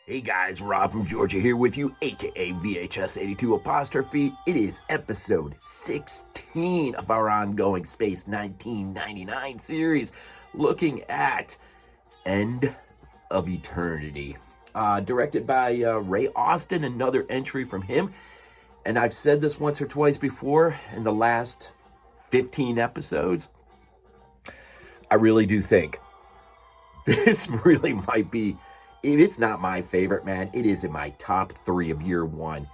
Hey guys, Rob from Georgia here with you, aka VHS82 apostrophe. It is episode 16 of our ongoing Space 1999 series, looking at End of Eternity. Directed by Ray Austin, another entry from him. And I've said this once or twice before in the last 15 episodes. I really do think this really might be, if it's not my favorite, man, it is in my top 3 of year one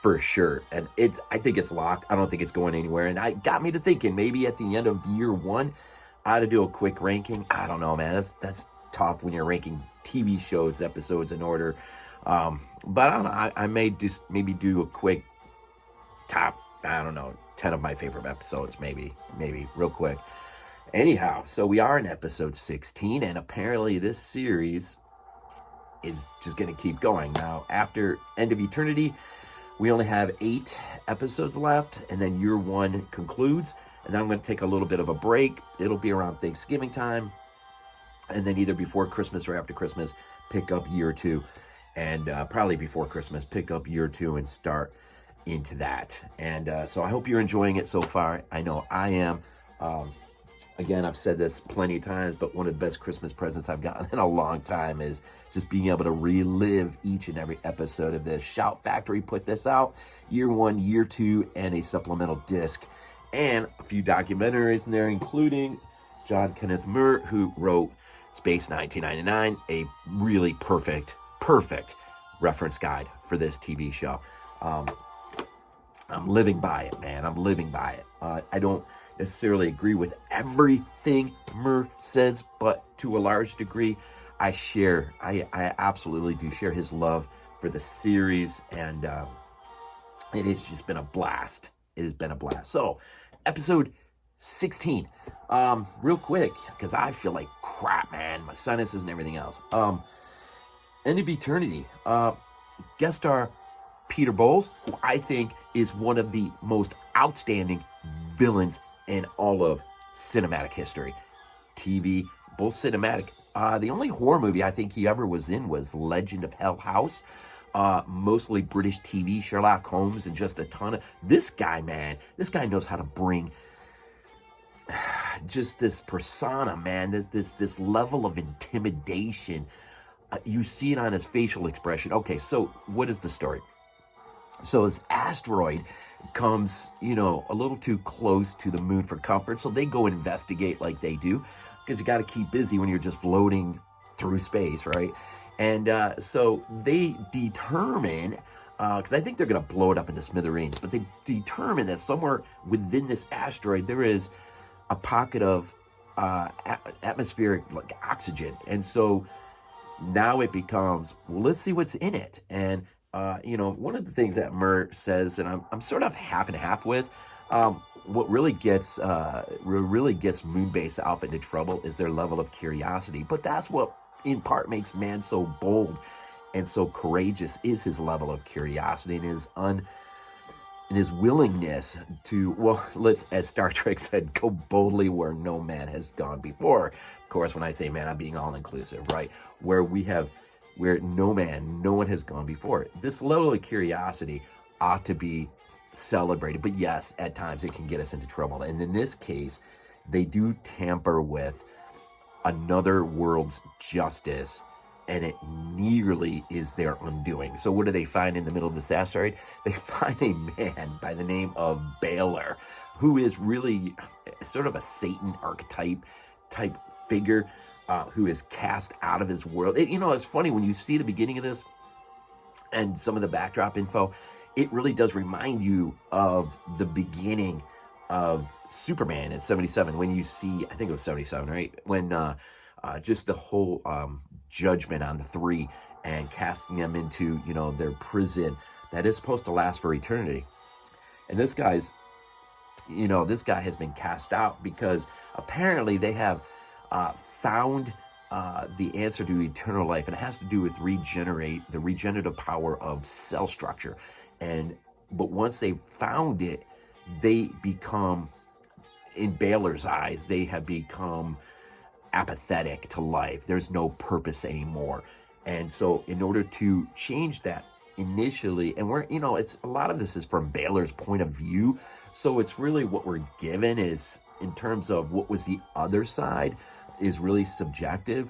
for sure. And I think it's locked. I don't think it's going anywhere. And it got me to thinking maybe at the end of year one, I ought to do a quick ranking. I don't know, man. That's tough when you're ranking TV shows, episodes in order. But I don't know. I may just maybe do a quick top, 10 of my favorite episodes, maybe real quick. Anyhow, so we are in episode 16, and apparently this series is just going to keep going. Now, after End of Eternity, we only have 8 episodes left, and then year one concludes, and then I'm going to take a little bit of a break. It'll be around Thanksgiving time, and then either before Christmas or after Christmas, pick up year 2, and probably before Christmas, pick up year 2 and start into that. And so I hope you're enjoying it so far. I know I am. Again, I've said this plenty of times, but one of the best Christmas presents I've gotten in a long time is just being able to relive each and every episode of this. Shout Factory put this out, year 1, year 2, and a supplemental disc, and a few documentaries in there, including John Kenneth Muir, who wrote Space 1999, a really perfect reference guide for this TV show. I'm living by it, man. I'm living by it. I don't necessarily agree with everything Muir says, but to a large degree, I absolutely do share his love for the series, and it has just been a blast. It has been a blast. So, episode 16, real quick, because I feel like crap, man. My sinuses and everything else. End of Eternity, guest star Peter Bowles, who I think is one of the most outstanding villains in all of cinematic history. TV, both cinematic. The only horror movie I think he ever was in was Legend of Hell House. Mostly British TV, Sherlock Holmes, and just a ton of... This guy, man, this guy knows how to bring just this persona, man, this level of intimidation. You see it on his facial expression. Okay, so what is the story? So this asteroid comes, a little too close to the moon for comfort. So they go investigate like they do, because you got to keep busy when you're just floating through space, right? And so they determine, because I think they're going to blow it up into smithereens, but they determine that somewhere within this asteroid, there is a pocket of atmospheric oxygen. And so now it becomes, well, let's see what's in it. And one of the things that Muir says, and I'm sort of half and half with, what really gets Moonbase Alpha into trouble is their level of curiosity. But that's what in part makes man so bold and so courageous, is his level of curiosity and his willingness to, well, let's, as Star Trek said, go boldly where no man has gone before. Of course, when I say man, I'm being all inclusive, right? Where no one has gone before. This level of curiosity ought to be celebrated, but yes, at times it can get us into trouble. And in this case, they do tamper with another world's justice, and it nearly is their undoing. So what do they find in the middle of this asteroid? They find a man by the name of Balor, who is really sort of a Satan archetype type figure, who is cast out of his world. It's funny when you see the beginning of this and some of the backdrop info, it really does remind you of the beginning of Superman in 77, when you see, I think it was 77, right? When just the whole judgment on the 3 and casting them into, their prison that is supposed to last for eternity. And this guy has been cast out because apparently they have found the answer to eternal life, and it has to do with the regenerative power of cell structure. But once they found it, they become, in Balor's eyes, they have become apathetic to life. There's no purpose anymore. And so in order to change that initially, and we're, it's a lot of this is from Balor's point of view. So it's really what we're given is in terms of what was the other side is really subjective,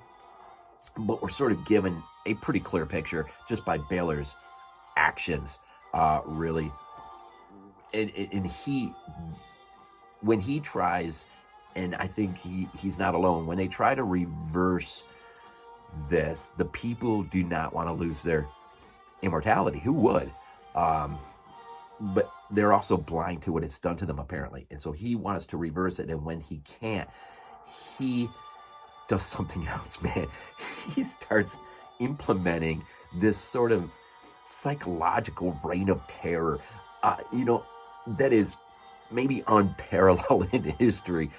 but we're sort of given a pretty clear picture just by Balor's actions, really. And he, when he tries, and I think he's not alone, when they try to reverse this, the people do not want to lose their immortality. Who would? But they're also blind to what it's done to them, apparently. And so he wants to reverse it. And when he can't, he does something else, man. He starts implementing this sort of psychological reign of terror, that is maybe unparalleled in history.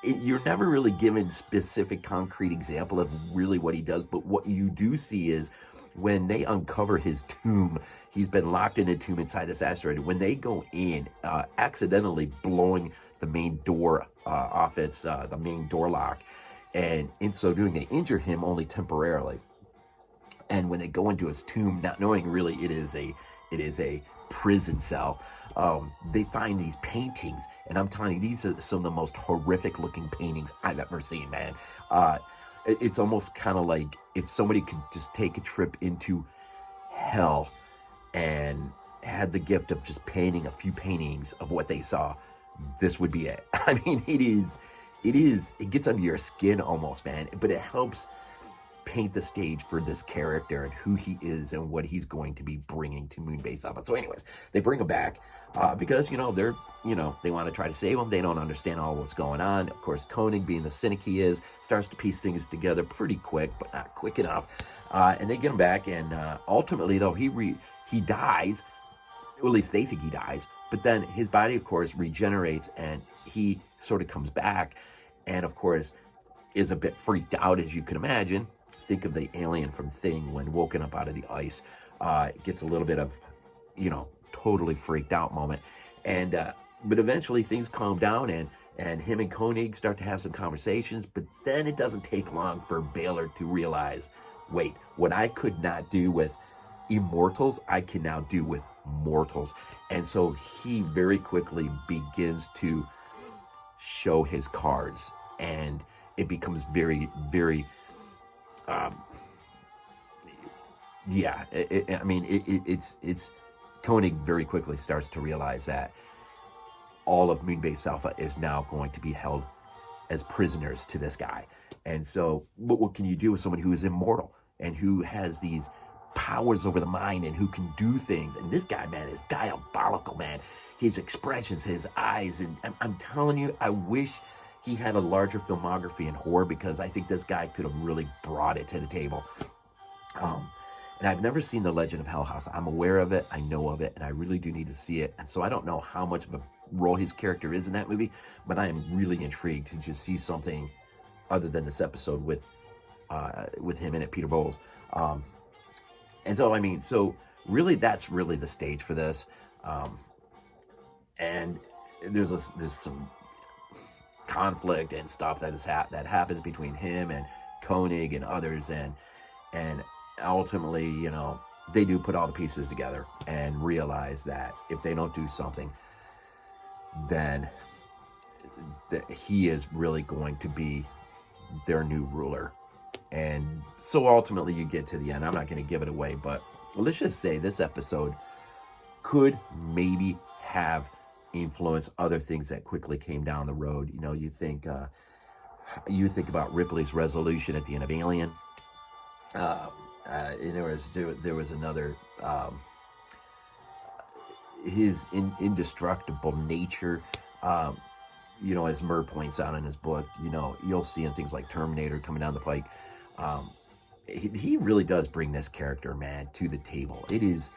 You're never really given specific concrete example of really what he does, but what you do see is when they uncover his tomb, he's been locked in a tomb inside this asteroid. When they go in, accidentally blowing the main door off the main door lock, and in so doing, they injure him only temporarily. And when they go into his tomb, not knowing really it is a prison cell, they find these paintings, and I'm telling you, these are some of the most horrific looking paintings I've ever seen, man. It's almost kind of like if somebody could just take a trip into hell and had the gift of just painting a few paintings of what they saw, this would be it. I mean, it gets under your skin almost, man, but it helps paint the stage for this character and who he is and what he's going to be bringing to Moonbase Alpha. So anyways, they bring him back because, they want to try to save him. They don't understand all what's going on. Of course, Koenig, being the cynic he is, starts to piece things together pretty quick, but not quick enough. And they get him back, and ultimately, though, he dies. Or at least they think he dies. But then his body, of course, regenerates, and he sort of comes back, and of course, is a bit freaked out, as you can imagine. Think of the alien from Thing when woken up out of the ice. Gets a little bit of, totally freaked out moment. And but eventually things calm down, and him and Koenig start to have some conversations. But then it doesn't take long for Balor to realize, wait, what I could not do with immortals, I can now do with mortals. And so he very quickly begins to show his cards, and it becomes very, very it's Koenig very quickly starts to realize that all of Moonbase Alpha is now going to be held as prisoners to this guy. And so what can you do with someone who is immortal and who has these powers over the mind and who can do things? And this guy, man, is diabolical, man. His expressions, his eyes, and I'm telling you, I wish he had a larger filmography in horror, because I think this guy could have really brought it to the table. And I've never seen The Legend of Hell House. I'm aware of it, I know of it, and I really do need to see it. And so I don't know how much of a role his character is in that movie, but I am really intrigued to just see something other than this episode with him in it, Peter Bowles. And so, so really that's really the stage for this. And there's some conflict and stuff that happens between him and Koenig and others, and ultimately, they do put all the pieces together and realize that if they don't do something, then that he is really going to be their new ruler. And so ultimately you get to the end. I'm not going to give it away, but let's just say this episode could maybe have influence other things that quickly came down the road. You think about Ripley's resolution at the end of Alien. There was another, his indestructible nature, as Muir points out in his book, you'll see in things like Terminator coming down the pike. He really does bring this character, man, to the table. It is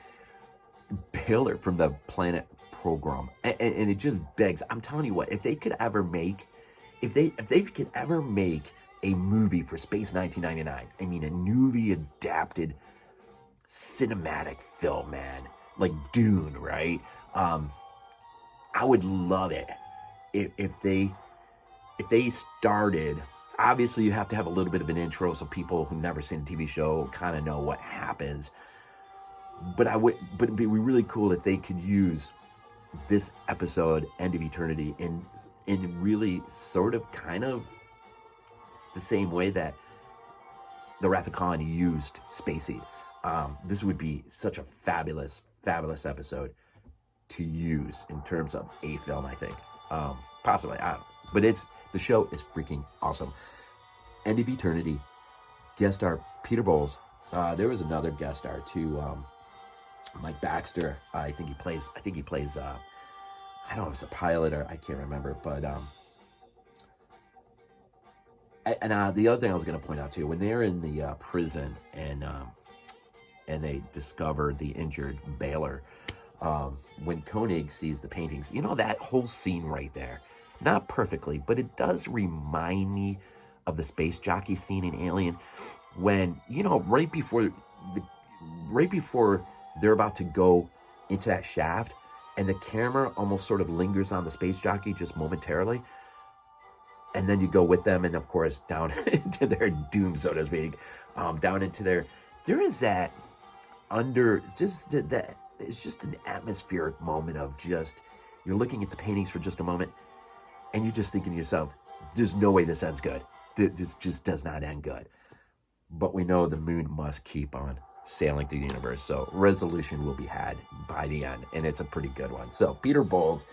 Balor from the Planet Program, and it just begs. I'm telling you what, if they could ever make a movie for Space 1999, a newly adapted cinematic film, man, like Dune, right? I would love it if they started. obviously you have to have a little bit of an intro so people who've never seen a TV show kind of know what happens. But it'd be really cool if they could use this episode, End of Eternity, in really sort of kind of the same way that the Wrath of Khan used Space Seed. This would be such a fabulous episode to use in terms of a film, I think. Possibly, I don't know. But the show is freaking awesome. End of Eternity, guest star Peter Bowles. There was another guest star too, Mike Baxter. I think he plays. I don't know if it's a pilot or I can't remember. But the other thing I was going to point out too, when they're in the prison and they discover the injured Balor, when Koenig sees the paintings, that whole scene right there, not perfectly, but it does remind me of the space jockey scene in Alien, when right before they're about to go into that shaft, and the camera almost sort of lingers on the space jockey just momentarily, and then you go with them, and of course down into their doom, so to speak, down into there is that it's just an atmospheric moment of just, you're looking at the paintings for just a moment, and you're just thinking to yourself, there's no way this ends good. This just does not end good. But we know the moon must keep on sailing through the universe, so resolution will be had by the end, and it's a pretty good one. So Peter Bowles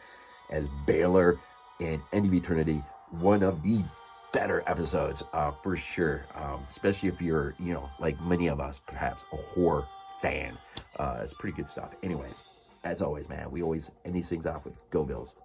as Balor in End of Eternity, one of the better episodes for sure, especially if you're, like many of us, perhaps a horror fan. It's pretty good stuff. Anyways, as always, man, we always end these things off with Go Bills.